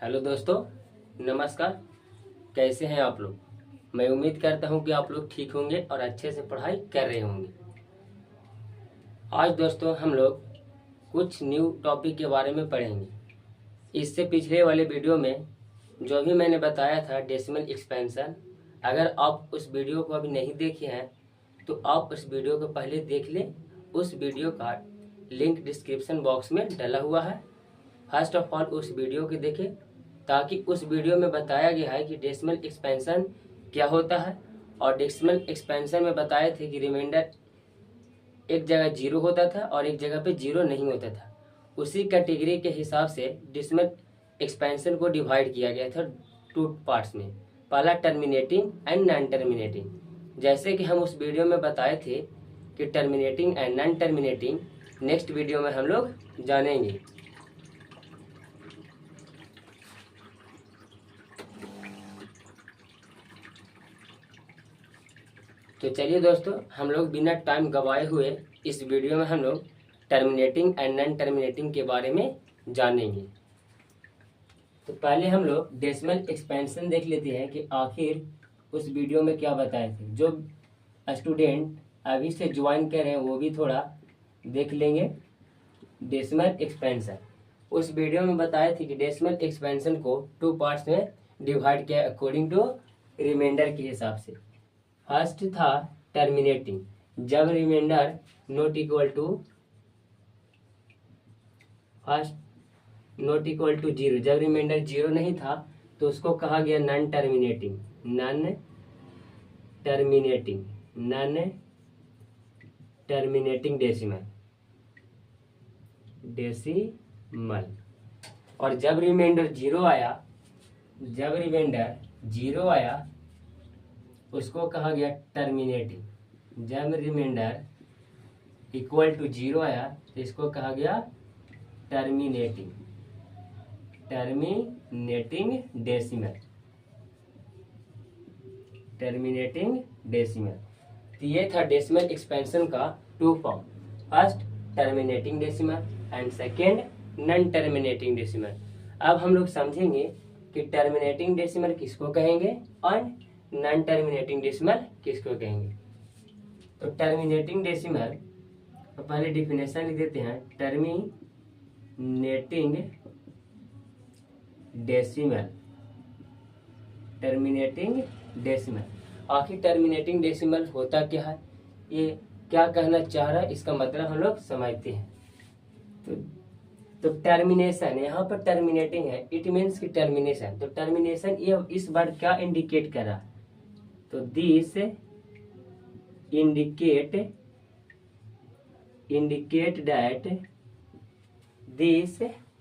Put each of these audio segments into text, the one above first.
Hello दोस्तों, नमस्कार। कैसे हैं आप लोग? मैं उम्मीद करता हूं कि आप लोग ठीक होंगे और अच्छे से पढ़ाई कर रहे होंगे। आज दोस्तों हम लोग कुछ न्यू टॉपिक के बारे में पढ़ेंगे। इससे पिछले वाले वीडियो में जो भी मैंने बताया था डेसिमल एक्सपेंशन, अगर आप उस वीडियो को अभी नहीं देखे हैं तो आप उस वीडियो को पहले देख लें। उस वीडियो का लिंक डिस्क्रिप्शन बॉक्स में डला हुआ है। फर्स्ट ऑफ ऑल उस वीडियो को देखें, ताकि उस वीडियो में बताया गया है कि डेसिमल एक्सपेंशन क्या होता है। और डेसिमल एक्सपेंशन में बताए थे कि रिमाइंडर एक जगह जीरो होता था और एक जगह पे जीरो नहीं होता था। उसी कैटेगरी के हिसाब से डेसिमल एक्सपेंशन को डिवाइड किया गया था टू पार्ट्स में। पहला टर्मिनेटिंग एंड नॉन टर्मिनेटिंग। जैसे कि हम उस वीडियो में बताए थे कि terminating and non terminating next video में हम लोग जानेंगे। तो चलिए दोस्तों, हम लोग बिना टाइम गवाए हुए इस वीडियो में हम लोग टर्मिनेटिंग एंड नॉन टर्मिनेटिंग के बारे में जानेंगे। तो पहले हम लोग डेसिमल एक्सपेंशन देख लेते हैं कि आखिर उस वीडियो में क्या बताए थे। जो स्टूडेंट अभी से ज्वाइन कर रहे हैं वो भी थोड़ा देख लेंगे। डेसिमल एक्सपेंशन उस वीडियो में बताए थे कि डेसिमल एक्सपेंशन को टू पार्ट्स में डिवाइड किया अकॉर्डिंग टू रिमाइंडर के हिसाब से। फर्स्ट था टर्मिनेटिंग, जब remainder not equal to zero, जब रिमाइंडर जीरो नहीं था तो उसको कहा गया नॉन टर्मिनेटिंग। डेसिमल। और जब रिमाइंडर जीरो आया उसको कहा गया टर्मिनेटिंग। जब रिमाइंडर इक्वल टू जीरो आया तो इसको कहा गया टर्मिनेटिंग डेसिमल। तो ये था डेसिमल एक्सपेंशन का two form. First terminating decimal and second non terminating decimal. अब हम लोग समझेंगे कि टर्मिनेटिंग डेसिमल किसको कहेंगे और नॉन टर्मिनेटिंग डेसिमल किसको कहेंगे। तो टर्मिनेटिंग डेसिमल तो पहले डिफिनेशन लिख देते हैं। टर्मिनेटिंग डेसिमल आखिर टर्मिनेटिंग डेसिमल होता क्या है, ये क्या कहना चाह रहा है, इसका मतलब हम लोग समझते हैं। तो टर्मिनेशन, यहाँ पर टर्मिनेटिंग है, इट मीन्स की टर्मिनेशन। तो टर्मिनेशन ये इस वर्ड क्या इंडिकेट कर रहा है, तो this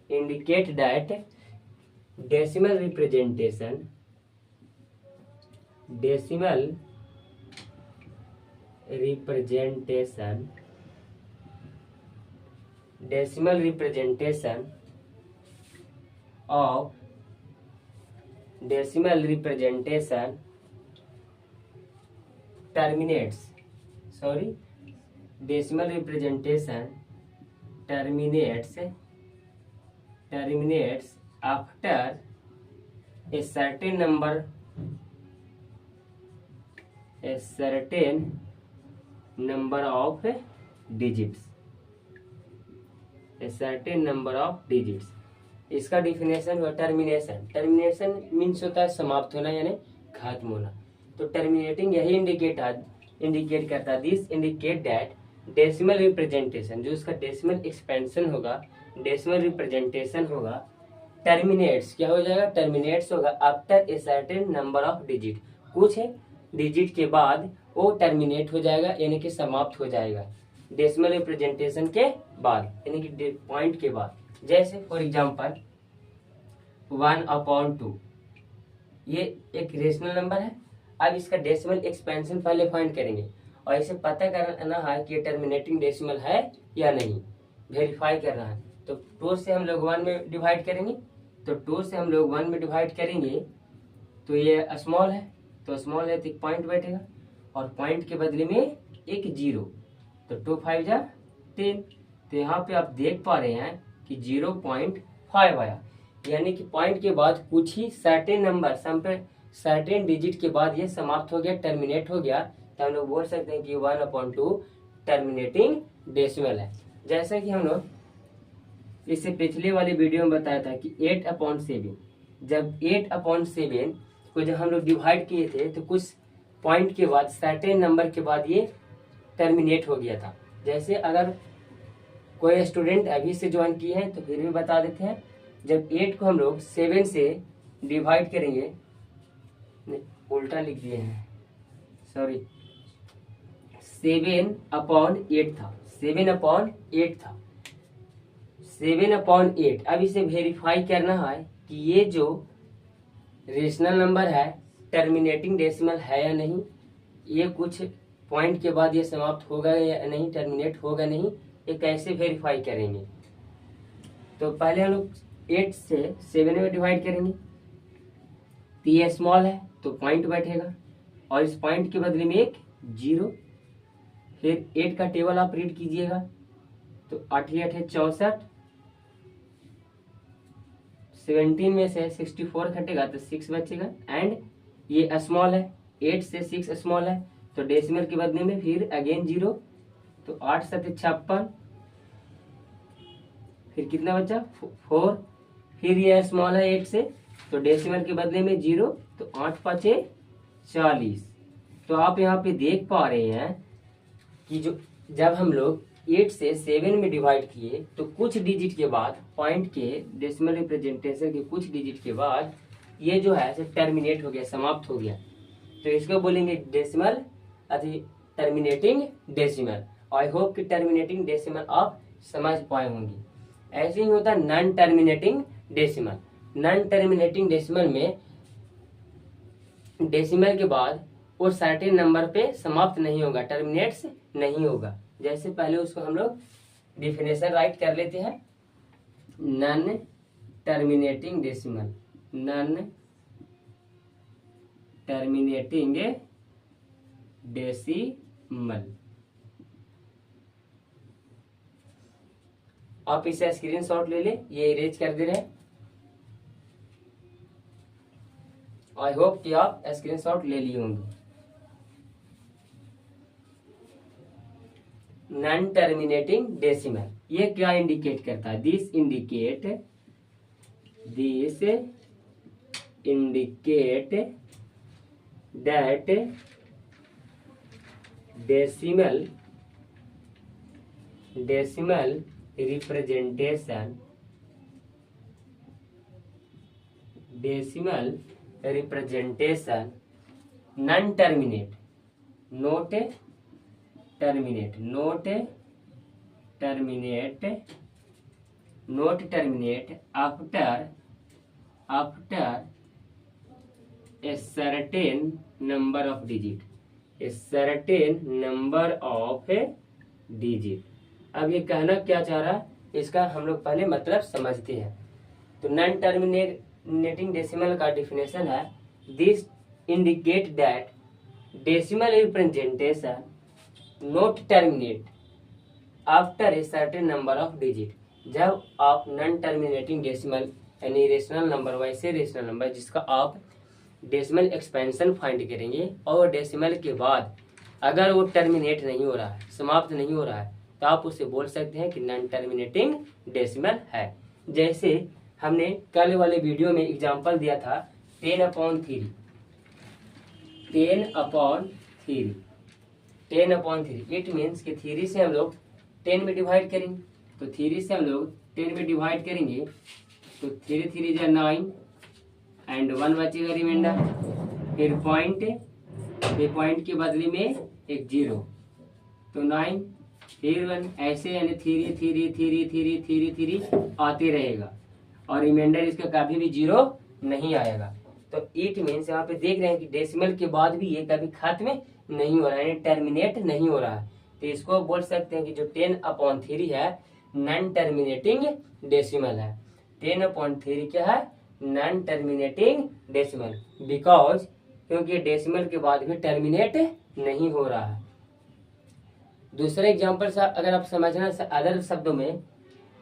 indicate that decimal representation of terminates after a certain number of digits। इसका डिफिनेशन हुआ टर्मिनेशन मीन्स होता है समाप्त होना यानी खत्म होना। तो टर्मिनेटिंग यही इंडिकेट करता है। This indicate that decimal representation, जो उसका डेसिमल एक्सपेंशन होगा, डेसिमल रिप्रेजेंटेशन होगा, टर्मिनेट्स क्या हो जाएगा, टर्मिनेट्स होगा after a certain number of digit. कुछ डिजिट के बाद वो टर्मिनेट हो जाएगा यानी कि समाप्त हो जाएगा डेसिमल रिप्रेजेंटेशन के बाद, यानी कि पॉइंट के बाद। जैसे फॉर एग्जांपल 1/2 ये एक रेशनल नंबर है। अब इसका डेसिमल एक्सपेंशन पहले फाइंड करेंगे और इसे पता करना है कि ये टर्मिनेटिंग डेसिमल है या नहीं, वेरीफाई करना है। तो 2 से हम लोग 1 में डिवाइड करेंगे, तो 2 से हम लोग 1 में डिवाइड करेंगे तो ये स्मॉल है, तो स्मॉल है तो एक पॉइंट बैठेगा और पॉइंट के बदले में एक जीरो, तो 2 5 10। तो यहाँ पे आप देख पा रहे हैं कि 0.5 आया। यानी कि पॉइंट के बाद कुछ ही सर्टेन नंबर सर्टेन डिजिट के बाद ये समाप्त हो गया, टर्मिनेट हो गया, तो हम लोग बोल सकते हैं कि 1/2 टर्मिनेटिंग डेसिमल है। जैसा कि हम लोग इससे पिछले वाली वीडियो में बताया था कि 8/7, जब 8/7 को जब हम लोग डिवाइड किए थे तो कुछ पॉइंट के बाद सर्टेन नंबर के बाद ये टर्मिनेट हो गया था। जैसे अगर कोई स्टूडेंट अभी से ज्वाइन किए हैं तो फिर भी बता देते हैं, जब 8 को हम लोग 7 से डिवाइड करेंगे, नहीं उल्टा लिख दिए हैं, सॉरी, 7/8 था, 7/8 था, 7/8। अब इसे वेरीफाई करना है कि ये जो रेशनल नंबर है टर्मिनेटिंग डेसिमल है या नहीं, ये कुछ पॉइंट के बाद ये समाप्त होगा या नहीं, टर्मिनेट होगा नहीं, ये कैसे वेरीफाई करेंगे। तो पहले हम लोग 8 से 7 में डिवाइड करेंगे, तो ये स्मॉल है तो पॉइंट बैठेगा और इस पॉइंट के बदले में एक 0। फिर 8 का टेबल आप रीड कीजिएगा, तो 8 8 है 64, 17 में से 64 घटेगा तो 6 बचेगा, एंड ये स्मॉल है, 8 से 6 स्मॉल है, तो डेसिमल के बदले में फिर अगेन 0, तो 8 7 56, फिर कितना बचा 4, फिर ये स्मॉल है 8 से, तो डेसिमल के बदले में 0, तो 8 5 40। तो आप यहाँ पे देख पा रहे हैं कि जो जब हम लोग 8 से 7 में डिवाइड किए तो कुछ डिजिट के बाद पॉइंट के डेसिमल रिप्रेजेंटेशन के कुछ डिजिट के बाद ये जो है टर्मिनेट हो गया, समाप्त हो गया, तो इसको बोलेंगे डेसिमल अथी टर्मिनेटिंग डेसिमल। आई होप कि टर्मिनेटिंग डेसिमल आप समझ पाए होंगे। ऐसे ही होता है non terminating decimal. Non terminating decimal में डेसिमल के बाद वो सर्टेन नंबर पे समाप्त नहीं होगा, टर्मिनेट्स नहीं होगा। जैसे पहले उसको हम लोग डिफिनेशन राइट कर लेते हैं, non terminating decimal, non terminating decimal. आप इसे स्क्रीनशॉट ले ले, ये इरेज कर दे रहे हैं। आई होप कि आप स्क्रीनशॉट ले लिए होंगे। नॉन टर्मिनेटिंग डेसिमल ये क्या इंडिकेट करता है? This indicate that decimal representation non terminate, note terminate after a certain number of digit, a certain number of digit। अब ये कहना क्या चाह रहा है, इसका हम लोग पहले मतलब समझते हैं। तो नॉन टर्मिनेटिंग डेसिमल का डिफिनेशन है, this indicate that decimal representation not terminate after a certain number of digit. जब आप नॉन टर्मिनेटिंग डेसिमल यानी रेशनल नंबर, वैसे रेशनल नंबर जिसका आप डेसिमल एक्सपेंशन फाइंड करेंगे और डेसिमल के बाद अगर वो टर्मिनेट नहीं हो रहा है, समाप्त नहीं हो रहा है, तो आप उसे बोल सकते हैं कि नॉन टर्मिनेटिंग डेसिमल है। जैसे हमने कल वाले वीडियो में एग्जांपल दिया था 10/3, 10/3 इट मीन्स कि 3 से हम लोग 10 में डिवाइड करेंगे, तो 3 से हम लोग 10 में डिवाइड करेंगे तो 3 3 जा 9 एंड 1 बचेगा रिमाइंडर, फिर पॉइंट के बदले में एक 0, तो 9 फिर 1, ऐसे यानी 3 आते रहेगा और रिमाइंडर इसका कभी भी 0 नहीं आएगा। तो इट मीन्स यहाँ पे देख रहे हैं कि डेसिमल के बाद भी ये कभी खत्म नहीं हो रहा है, यानी टर्मिनेट नहीं हो रहा है। तो इसको बोल सकते हैं कि जो 10/3 है नॉन टर्मिनेटिंग डेसिमल है। 10/3 क्या है? नॉन टर्मिनेटिंग डेसिमल, बिकॉज क्योंकि डेसिमल के बाद भी टर्मिनेट नहीं हो रहा है। दूसरे एग्जांपल से अगर आप समझना अदर शब्दों में,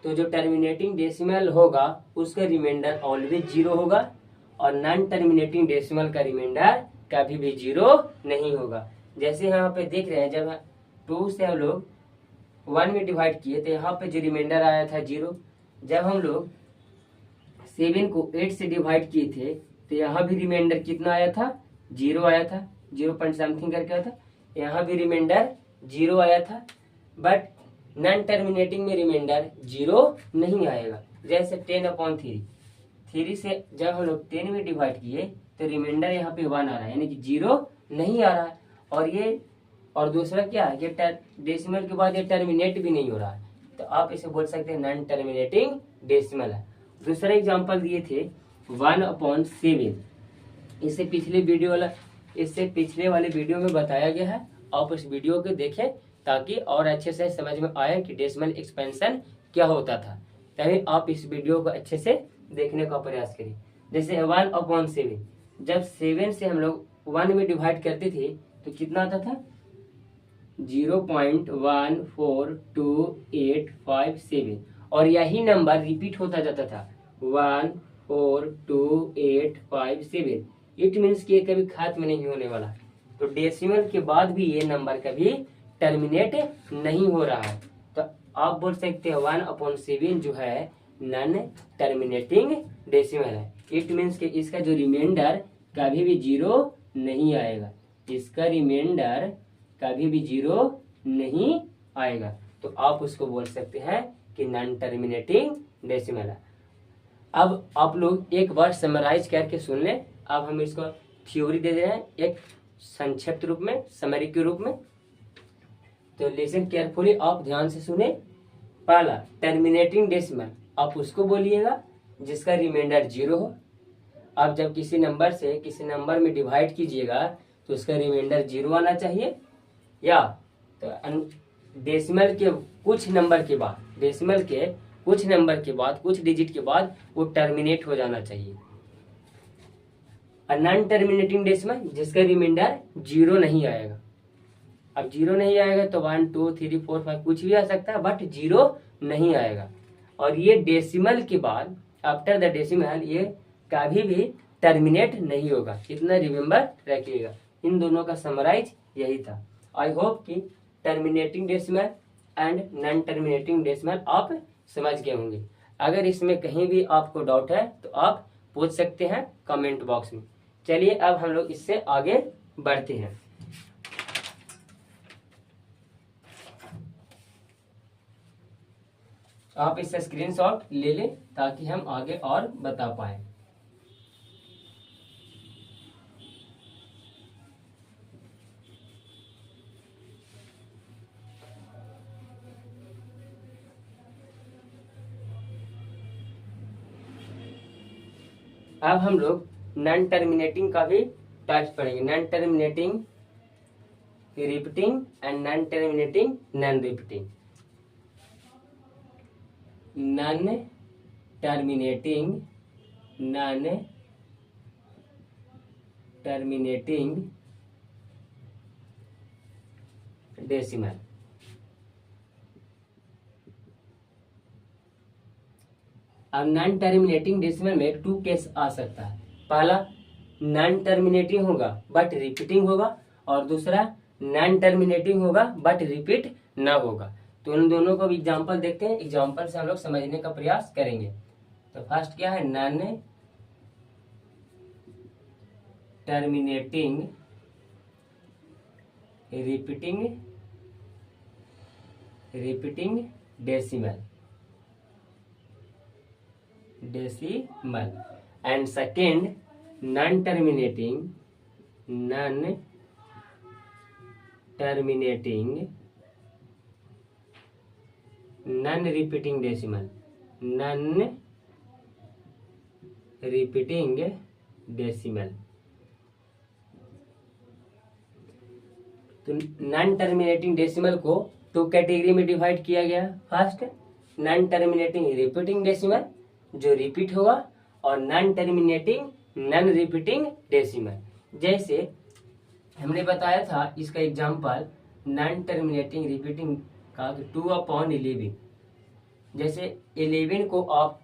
तो जो टर्मिनेटिंग डेसिमल होगा उसका रिमाइंडर ऑलवेज 0 होगा और नॉन टर्मिनेटिंग डेसिमल का रिमाइंडर कभी भी 0 नहीं होगा। जैसे यहाँ पे देख रहे हैं, जब 2 से हम लोग 1 में डिवाइड किए तो यहाँ पे जो रिमाइंडर आया था 0। जब हम लोग 7 को 8 से डिवाइड किए थे तो यहाँ भी रिमाइंडर कितना आया था, 0 आया था, 0 पॉइंट समथिंग करके आया था। यहाँ भी रिमाइंडर 0 आया था, बट नॉन टर्मिनेटिंग में रिमाइंडर 0 नहीं आएगा। जैसे 10/3, 3 से जब हम लोग 10 में डिवाइड किए तो रिमाइंडर यहाँ पे 1 आ रहा है, यानी कि 0 नहीं आ रहा है। और दूसरा क्या है कि डेसिमल के बाद ये टर्मिनेट भी नहीं हो रहा है, तो आप इसे बोल सकते हैं नॉन टर्मिनेटिंग डेसिमल है। दूसरा एग्जांपल दिए थे 1/7। इससे पिछले वाले वीडियो में बताया गया है, आप उस वीडियो को देखें ताकि और अच्छे से समझ में आए कि डेसिमल एक्सपेंशन क्या होता था। तभी आप इस वीडियो को अच्छे से देखने का प्रयास करिए। जैसे 1/7, जब 7 से हम लोग 1 में डिवाइड करते थे तो कितना आता था, 0.142857, और यही नंबर रिपीट होता जाता था 14285 इट मीन्स कि ये कभी खत्म नहीं होने वाला। तो डेसिमल के बाद भी ये नंबर कभी टर्मिनेट नहीं हो रहा है, तो आप बोल सकते हैं 1/7 जो है नॉन टर्मिनेटिंग डेसिमल है। इट मीन्स कि इसका जो रिमाइंडर कभी भी 0 नहीं आएगा, इसका रिमाइंडर कभी भी 0 नहीं आएगा, तो आप उसको बोल सकते हैं कि नॉन टर्मिनेटिंग डेसिमल है। अब आप लोग एक बार समराइज करके सुन लें। अब हम इसको थ्योरी दे रहे हैं एक संक्षिप्त रूप में, समरी के रूप में, तो लिसन केयरफुली, आप ध्यान से सुने। पहला, टर्मिनेटिंग डेसिमल आप उसको बोलिएगा जिसका रिमाइंडर 0 हो। आप जब किसी नंबर से किसी नंबर में डिवाइड कीजिएगा तो उसका रिमाइंडर 0 आना चाहिए, या तो डेसिमल के कुछ नंबर के बाद, कुछ डिजिट के बाद वो टर्मिनेट हो जाना चाहिए। नॉन टर्मिनेटिंग डेसिमल जिसका रिमाइंडर 0 नहीं आएगा। अब 0 नहीं आएगा तो 1 2 3 4 5 कुछ भी आ सकता है, बट 0 नहीं आएगा। और ये डेसिमल के बाद, आफ्टर द डेसिमल, ये कभी भी टर्मिनेट नहीं होगा। इतना रिमेम्बर रखिएगा। इन दोनों का समराइज यही था। आई होप कि terminating decimal and non terminating decimal आप समझ गए होंगे। अगर इसमें कहीं भी आपको डाउट है तो आप पूछ सकते हैं कमेंट बॉक्स में। चलिए अब हम लोग इससे आगे बढ़ते हैं। आप इससे स्क्रीनशॉट ले लें ताकि हम आगे और बता पाए। अब हम लोग नॉन टर्मिनेटिंग का भी टाइप्स पढ़ेंगे। Non terminating repeating and non terminating non repeating. Non terminating decimal. अब नॉन टर्मिनेटिंग डेसिमल में 2 केस आ सकता है। पहला, नॉन टर्मिनेटिंग होगा बट रिपीटिंग होगा, और दूसरा नॉन टर्मिनेटिंग होगा बट रिपीट ना होगा। तो उन दोनों को एग्जांपल देखते हैं। एग्जांपल से हम लोग समझने का प्रयास करेंगे। तो फर्स्ट क्या है, non terminating repeating decimal and second non terminating non repeating decimal. तो नॉन टर्मिनेटिंग डेसिमल को 2 कैटेगरी में डिवाइड किया गया। First, non terminating repeating decimal जो रिपीट होगा, और non terminating non repeating decimal. जैसे हमने बताया था इसका एग्जांपल नॉन टर्मिनेटिंग रिपीटिंग का 2/11। जैसे 11 को आप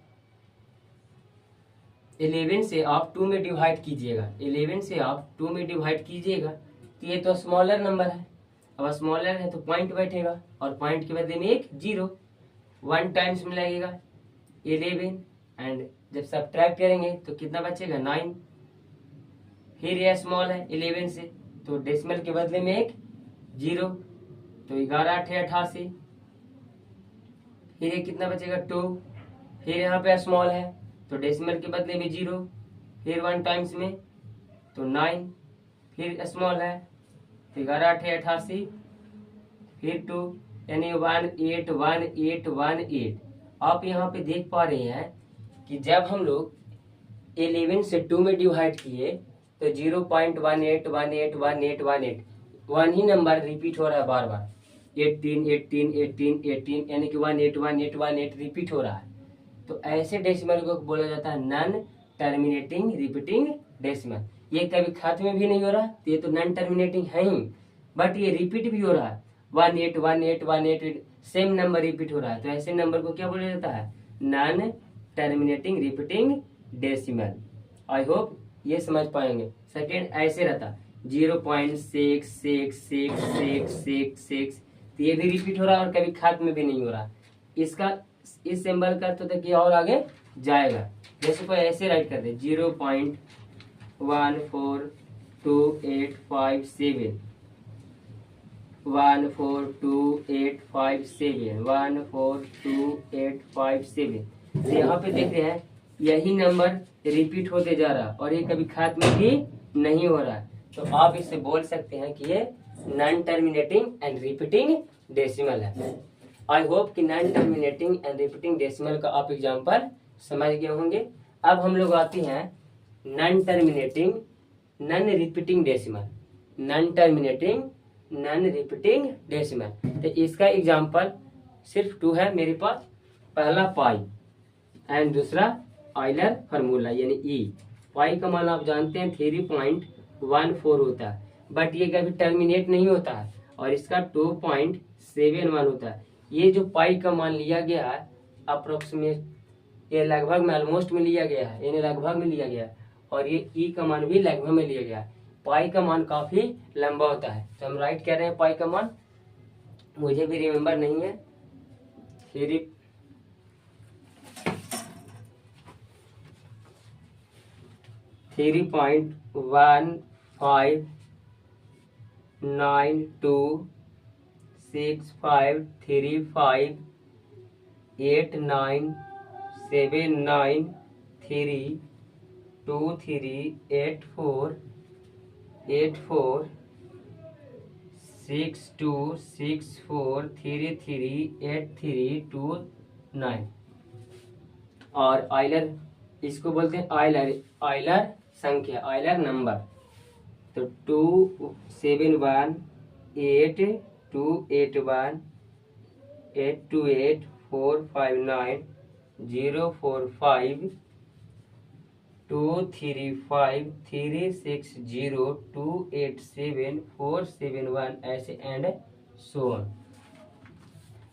11 से आप 2 में डिवाइड कीजिएगा, 11 से आप 2 में डिवाइड कीजिएगा तो ये तो स्मॉलर नंबर है। अब स्मॉलर है तो पॉइंट बैठेगा और पॉइंट के बदले में एक 0, 1 टाइम्स में लगेगा 11 एंड जब सब्ट्रैक्ट करेंगे तो कितना बचेगा 9। फिर यह स्मॉल है 11 से तो डेसिमल के बदले में एक 0 तो 11 8 88। फिर ये कितना बचेगा 2। फिर यहाँ पे स्मॉल है तो डेसिमल के बदले में 0, फिर 1 टाइम्स में तो 9। फिर स्मॉल है तो 11 8 88, फिर 2 यानी 181818। आप यहाँ पे देख पा रहे हैं कि जब हम लोग 11 से 2 में डिवाइड किए तो 0.18181818 वन ही नंबर रिपीट हो रहा है बार बार, 18 18 18 18 यानी कि 181818 रिपीट हो रहा है। तो ऐसे डेसिमल को बोला जाता है नॉन टर्मिनेटिंग रिपीटिंग डेसिमल। ये कभी खत्म भी नहीं हो रहा तो ये तो नॉन टर्मिनेटिंग है ही, बट ये रिपीट भी हो रहा है 181818 सेम नंबर रिपीट हो रहा है। तो ऐसे नंबर को क्या बोला जाता है non terminating repeating decimal. I hope ये समझ पाएंगे। सेकेंड ऐसे रहता 0.666666, तो ये भी रिपीट हो रहा है और कभी खत्म भी नहीं हो रहा। इसका इस सिंबल का तो देखिए और आगे जाएगा। जैसे कोई ऐसे राइट कर दे 0.142857 142857 142857, तो यहाँ पे देख रहे हैं यही नंबर रिपीट होते जा रहा और ये कभी खत्म भी नहीं हो रहा। तो आप इससे बोल सकते हैं कि ये non terminating and repeating decimal है। आई होप कि non terminating and repeating decimal का आप एग्जांपल समझ गए होंगे। अब हम लोग आते हैं non terminating non repeating decimal. Non terminating non repeating decimal, तो इसका एग्जांपल सिर्फ 2 है मेरे पास। पहला पाई एंड दूसरा ऑयलर फार्मूला यानी ई। पाई का मान आप जानते हैं 3.14 होता है, बट ये कभी टर्मिनेट नहीं होता है और इसका 2.71 होता है। ये जो पाई का मान लिया गया है अप्रोक्सीमेट, ये लगभग में ऑलमोस्ट में लिया गया है, यानी लगभग में लिया गया है, और ये ई का मान भी लगभग में लिया गया है। पाई का मान काफी लंबा होता है तो हम राइट कर रहे हैं पाई का मान, मुझे भी रिमेम्बर नहीं है। 3.1598265358932234838329। और आइलर इसको बोलते हैं आइलर, आइलर संख्या, आइलर नंबर। तो 27182882829035360287471 ऐसे एंड सो ऑन।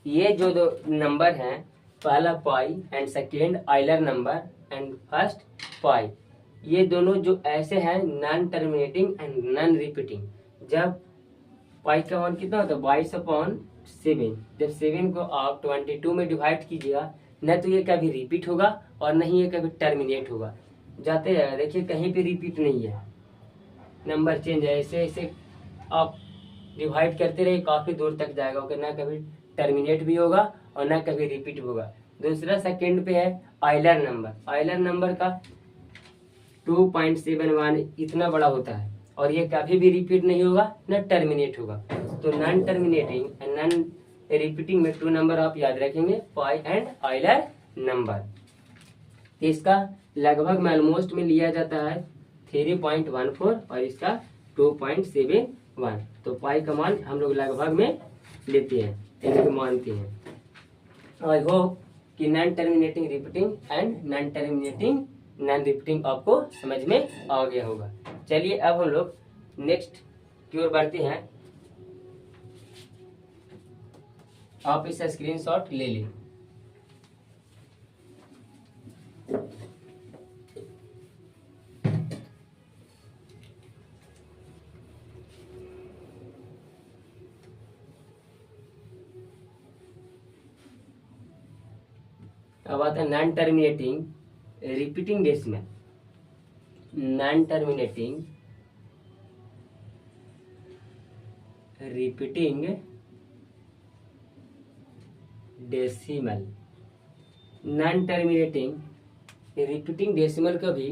ये जो दो नंबर हैं, पहला pi and second Euler number and first pi, ये दोनों जो ऐसे हैं non terminating and non repeating. जब पाई का मान कितना होता है 22/7, जब 7 को आप 22 में डिवाइड कीजिएगा न तो ये कभी रिपीट होगा और नहीं ये कभी टर्मिनेट होगा। जाते जाएगा देखिए कहीं पे रिपीट नहीं है, नंबर चेंज है। ऐसे ऐसे आप डिवाइड करते रहिए काफी दूर तक जाएगा, ना कभी टर्मिनेट भी होगा और ना कभी रिपीट होगा। दूसरा सेकंड पे है आइलर नंबर। आइलर नंबर का 2.71 इतना बड़ा होता है और ये कभी भी रिपीट नहीं होगा न टर्मिनेट होगा। तो non terminating and non repeating में 2 नंबर आप याद रखेंगे, पाई एंड आइलर नंबर। इसका लगभग में ऑलमोस्ट में लिया जाता है 3.14 और इसका 2.71। तो पाई का मान हम लोग लगभग में लेते हैं, यानी कि मानते हैं। आई होप कि non terminating repeating and non terminating non repeating आपको समझ में आ गया होगा। चलिए अब हम लोग नेक्स्ट की ओर बढ़ते हैं। आप इसका स्क्रीनशॉट ले लें। अब आता है non terminating repeating decimal. Non terminating repeating decimal. Non terminating repeating decimal को भी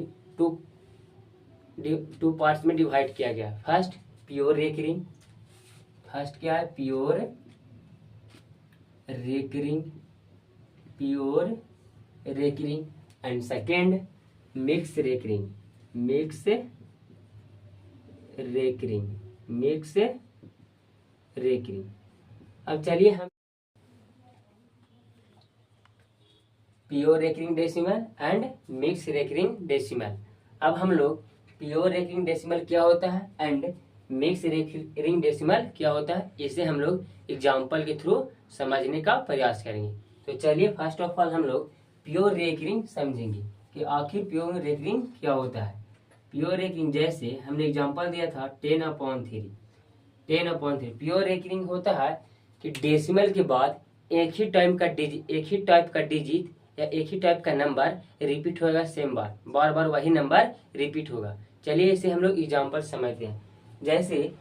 टू पार्ट्स में डिवाइड किया गया। फर्स्ट प्योर रेकरिंग, फर्स्ट क्या है pure recurring, pure recurring, and second mix recurring, mix recurring, mix recurring. अब चलिए हम pure recurring decimal and mix recurring decimal. अब हम लोग प्योर रेकरिंग डेसिमल क्या होता है एंड मिक्स रेकरिंग डेसिमल क्या होता है, इसे हम लोग एग्जाम्पल के थ्रू समझने का प्रयास करेंगे। तो चलिए फर्स्ट ऑफ ऑल हम लोग प्योर रेकरिंग समझेंगे कि आखिर प्योर रेकरिंग क्या होता है। प्योर रेकरिंग जैसे हमने एग्जांपल दिया था 10/3, 10/3 प्योर रेकरिंग होता है कि डेसिमल के बाद एक ही टाइप का डिजिट या एक ही टाइप का नंबर रिपीट होगा, सेम बार बार वही नंबर रिपीट होगा। चलिए इसे हम लोग एग्जांपल समझते हैं। जैसे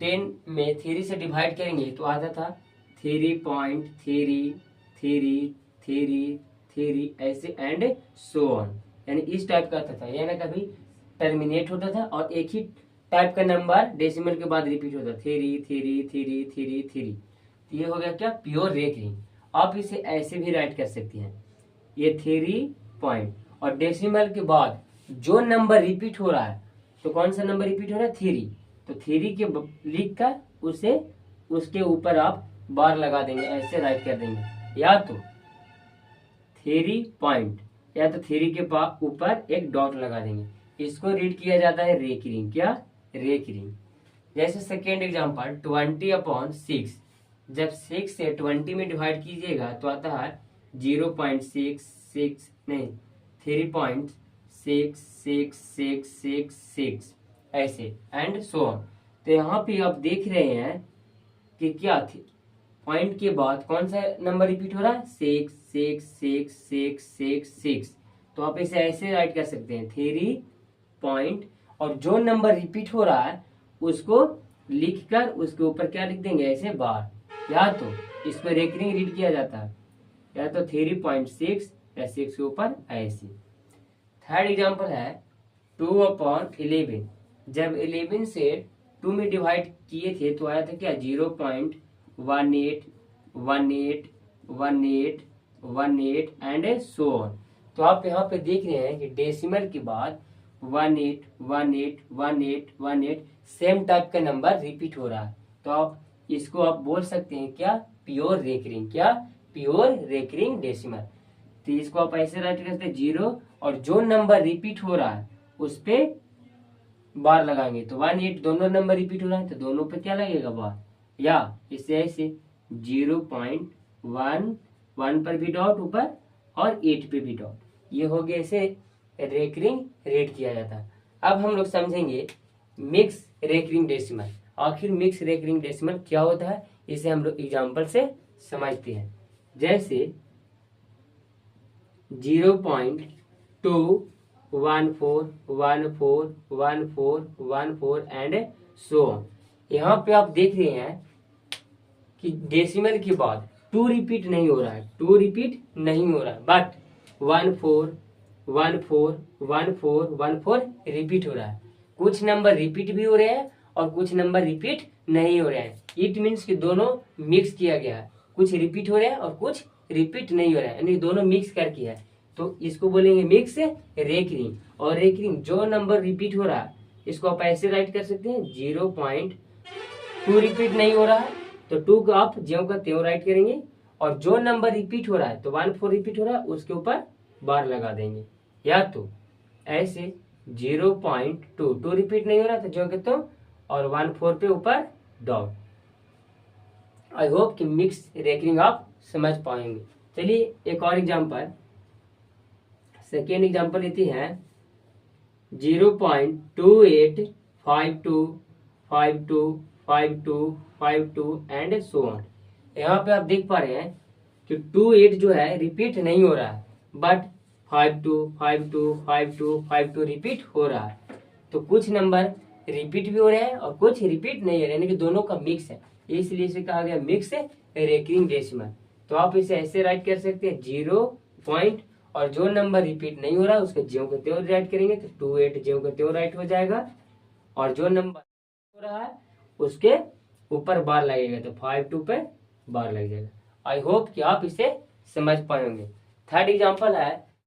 10 में 3 से डिवाइड करेंगे तो आता था 3.3333 ऐसे एंड सो ऑन, यानी इस टाइप का आता था, यानी कभी टर्मिनेट होता था और एक ही टाइप का नंबर डेसिमल के बाद रिपीट होता 3. ये हो गया क्या प्योर रेकरिंग। आप इसे ऐसे भी राइट कर सकते हैं, ये 3 पॉइंट और डेसिमल के बाद जो नंबर रिपीट हो रहा है, तो कौन सा नंबर रिपीट हो रहा है 3, तो 3 के लिख कर उसे उसके ऊपर आप बार लगा देंगे, ऐसे राइट कर देंगे, या तो 3 पॉइंट या तो 3 के ऊपर एक डॉट लगा देंगे। इसको रीड किया जाता है रेकरिंग, क्या रेकरिंग। जैसे सेकेंड एग्जांपल 20/6, जब 6 से 20 में डिवाइड कीजिएगा तो आता है 0.66 नहीं 3.66666 ऐसे एंड सो ऑन। तो यहाँ पे आप देख रहे हैं कि क्या थी पॉइंट के बाद कौन सा नंबर रिपीट हो रहा है 6. तो आप इसे ऐसे राइट कर सकते हैं 3 पॉइंट और जो नंबर रिपीट हो रहा है उसको लिखकर उसके ऊपर क्या लिख देंगे ऐसे बार, या तो इसको रेकरिंग रीड किया जाता है या तो 3.6 या 6 के ऊपर ऐसे। थर्ड एग्जांपल है 2/11, जब 11 से 2 में डिवाइड किए थे तो आया था क्या 0.181818 एंड सो ऑन। तो आप यहाँ पे देख रहे हैं कि डेसिमल के बाद 181818 सेम टाइप का नंबर रिपीट हो रहा है, तो आप इसको आप बोल सकते हैं क्या प्योर रेकरिंग, क्या प्योर रेकरिंग डेसिमल। तो इसको आप ऐसे राइट करते हैं 0 और जो नंबर रिपीट हो रहा है उस पे बार लगाएंगे, तो 18 दोनों नंबर रिपीट हो रहा है तो दोनों पे क्या लगेगा बार, या इसे ऐसे 0.11 पर भी डॉट ऊपर और 8 पे भी डॉट, ये हो गया इसे रेकरिंग रेट किया जाता है। अब हम लोग समझेंगे मिक्स रेकरिंग डेसिमल। आखिर मिक्स रेकरिंग डेसिमल क्या होता है, इसे हम लोग एग्जांपल से समझते हैं। जैसे 0.214141414 एंड सो ऑन। यहाँ पे आप देख रहे हैं कि डेसिमल के बाद 2 रिपीट नहीं हो रहा है, 2 रिपीट नहीं हो रहा है, बट 14141414 रिपीट हो रहा है। कुछ नंबर रिपीट भी हो रहे हैं और कुछ नंबर रिपीट नहीं हो रहे हैं। इट मीन्स कि दोनों मिक्स किया गया है, कुछ रिपीट हो रहे हैं और कुछ रिपीट नहीं हो रहा है, यानी दोनों मिक्स करके है, तो इसको बोलेंगे मिक्स रेकरिंग। और रेकरिंग जो नंबर रिपीट हो रहा है इसको आप ऐसे राइट कर सकते हैं 0.2 रिपीट नहीं हो रहा है तो 2 को आप ज्यों का त्यों राइट करेंगे, और जो नंबर रिपीट हो रहा है तो 14 रिपीट हो रहा है उसके ऊपर बार लगा देंगे, या तो ऐसे 0.2 रिपीट नहीं हो रहा तो जो के तो और 14 पे ऊपर डॉट। आई होप कि मिक्स रेकरिंग आप समझ पाएंगे। चलिए एक और एग्जांपल सेकेंड एग्जाम्पल लेती है 0.28525252 एंड सो ऑन। यहाँ पे आप देख पा रहे हैं कि 28 जो है रिपीट नहीं हो रहा है, बट 52525252 रिपीट हो रहा है। तो कुछ नंबर रिपीट भी हो रहे हैं और कुछ रिपीट नहीं हो रहे, यानी कि दोनों का मिक्स है, इसलिए इसे कहा गया मिक्स रेकरिंग डेसिमल। तो आप इसे ऐसे राइट कर सकते हैं 0 पॉइंट और जो नंबर रिपीट नहीं हो रहा है उसके ज्यों के त्यों राइट करेंगे तो 28 ज्यों के त्यों राइट हो जाएगा, और जो नंबर हो रहा है उसके ऊपर बार लगेगा तो 52 पे बार लग जाएगा। आई होप कि आप इसे समझ पाएंगे। थर्ड एग्जांपल है